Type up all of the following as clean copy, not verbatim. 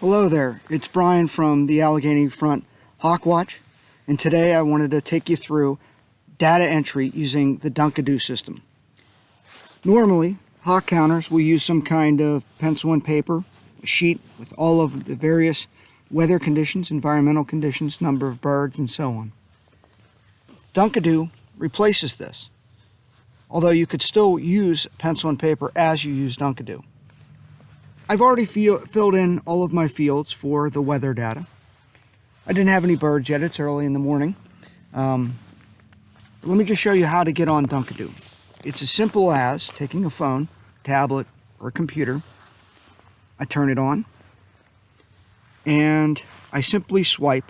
Hello there, it's Brian from the Allegheny Front Hawk Watch, and today I wanted to take you through data entry using the Dunkadoo system. Normally, hawk counters will use some kind of pencil and paper, a sheet with all of the various weather conditions, environmental conditions, number of birds, and so on. Dunkadoo replaces this, although you could still use pencil and paper as you use Dunkadoo. I've already filled in all of my fields for the weather data. I didn't have any birds yet, it's early in the morning. Let me just show you how to get on Dunkadoo. It's as simple as taking a phone, tablet, or a computer. I turn it on, and I simply swipe.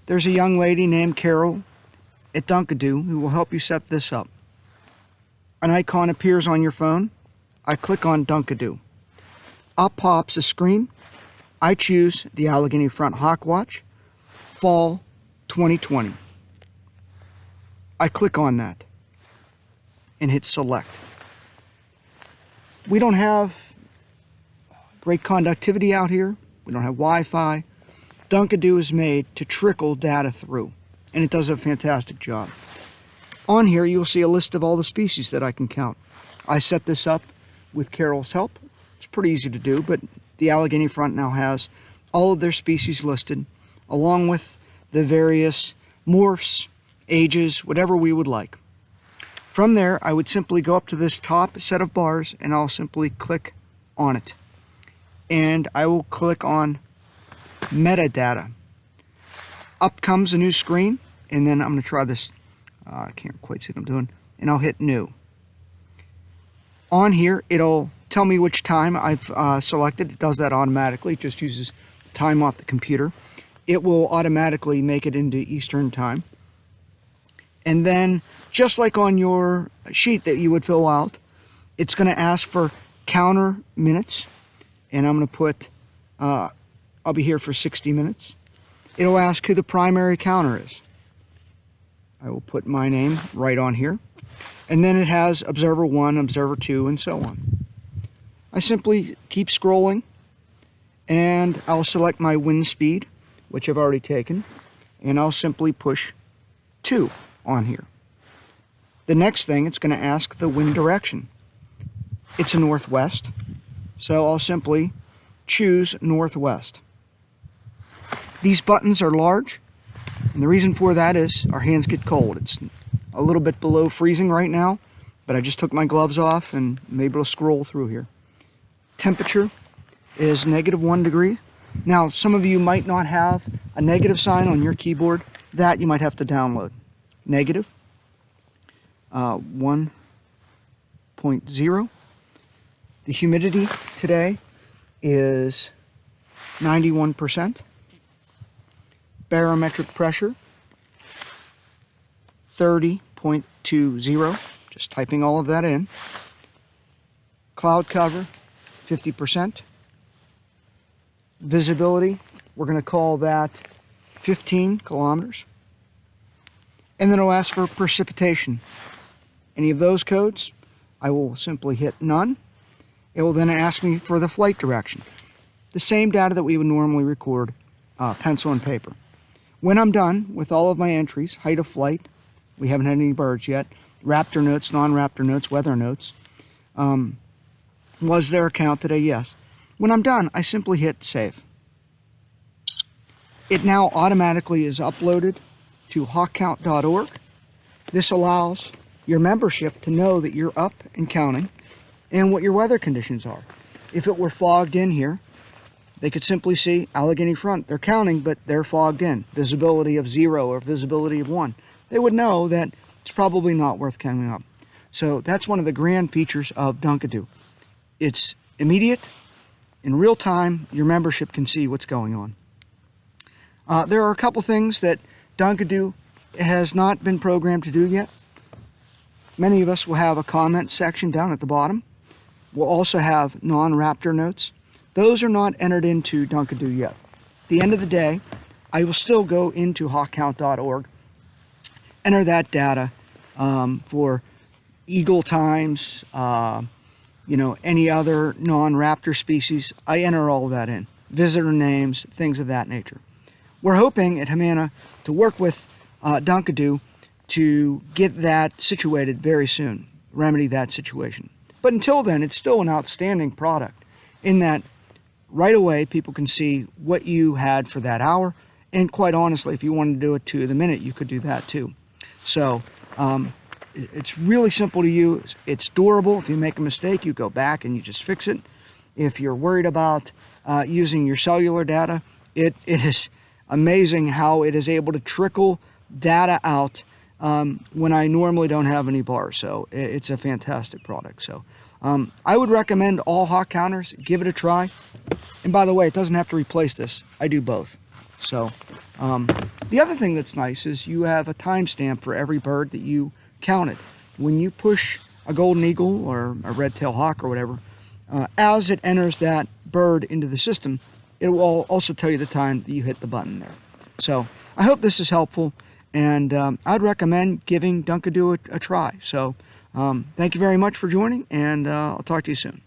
There's a young lady named Carol at Dunkadoo who will help you set this up. An icon appears on your phone. I click on Dunkadoo. Up pops a screen. I choose the Allegheny Front Hawk Watch, Fall 2020. I click on that and hit select. We don't have great conductivity out here. We don't have Wi-Fi. Dunkadoo is made to trickle data through, and it does a fantastic job. On here, you'll see a list of all the species that I can count. I set this up with Carol's help. It's pretty easy to do, but the Allegheny Front now has all of their species listed, along with the various morphs, ages, whatever we would like. From there, I would simply go up to this top set of bars, and I'll simply click on it. And I will click on metadata. Up comes a new screen, and then I'm going to try this. I can't quite see what I'm doing. And I'll hit new. On here, it'll tell me which time I've selected. It does that automatically. It just uses time off the computer. It will automatically make it into Eastern time. And then, just like on your sheet that you would fill out, it's going to ask for counter minutes. And I'm going to put, I'll be here for 60 minutes. It'll ask who the primary counter is. I will put my name right on here. And then it has Observer 1, Observer 2, and so on. I simply keep scrolling, and I'll select my wind speed, which I've already taken, and I'll simply push 2 on here. The next thing, it's going to ask the wind direction. It's a northwest, so I'll simply choose northwest. These buttons are large, and the reason for that is our hands get cold. It's a little bit below freezing right now, but I just took my gloves off and I'm able to scroll through here. Temperature is -1 degree. Now, some of you might not have a negative sign on your keyboard. That you might have to download. Negative 1.0. The humidity today is 91%. Barometric pressure 30.20. Just typing all of that in. Cloud cover 50%. Visibility, we're going to call that 15 kilometers. And then it'll ask for precipitation. Any of those codes, I will simply hit none. It will then ask me for the flight direction. The same data that we would normally record, pencil and paper. When I'm done with all of my entries, height of flight, we haven't had any birds yet, raptor notes, non-raptor notes, weather notes. Was there a count today? Yes. When I'm done, I simply hit save. It now automatically is uploaded to hawkcount.org. This allows your membership to know that you're up and counting and what your weather conditions are. If it were fogged in here, they could simply see Allegheny Front. They're counting, but they're fogged in. Visibility of 0 or visibility of 1. They would know that it's probably not worth counting up. So that's one of the grand features of Dunkadoo. It's immediate. In real time, your membership can see what's going on. There are a couple things that Dunkadoo has not been programmed to do yet. Many of us will have a comment section down at the bottom. We'll also have non-raptor notes. Those are not entered into Dunkadoo yet. At the end of the day, I will still go into hawkcount.org, enter that data for eagle times, any other non-raptor species. I enter all of that in. visitor names, things of that nature. We're hoping at Humana to work with Dunkadoo to get that situated very soon, remedy that situation. But until then, it's still an outstanding product in that right away people can see what you had for that hour, and quite honestly, if you wanted to do it to the minute, you could do that too. So it's really simple to use. It's durable. If you make a mistake, you go back and you just fix it. If you're worried about using your cellular data, it is amazing how it is able to trickle data out when I normally don't have any bars. So it's a fantastic product. So I would recommend all hawk counters. Give it a try. And by the way, it doesn't have to replace this. I do both. So the other thing that's nice is you have a timestamp for every bird that you counted. When you push a golden eagle or a red-tailed hawk or whatever, as it enters that bird into the system, it will also tell you the time that you hit the button there. So I hope this is helpful, and I'd recommend giving Dunkadoo a try. So thank you very much for joining, and I'll talk to you soon.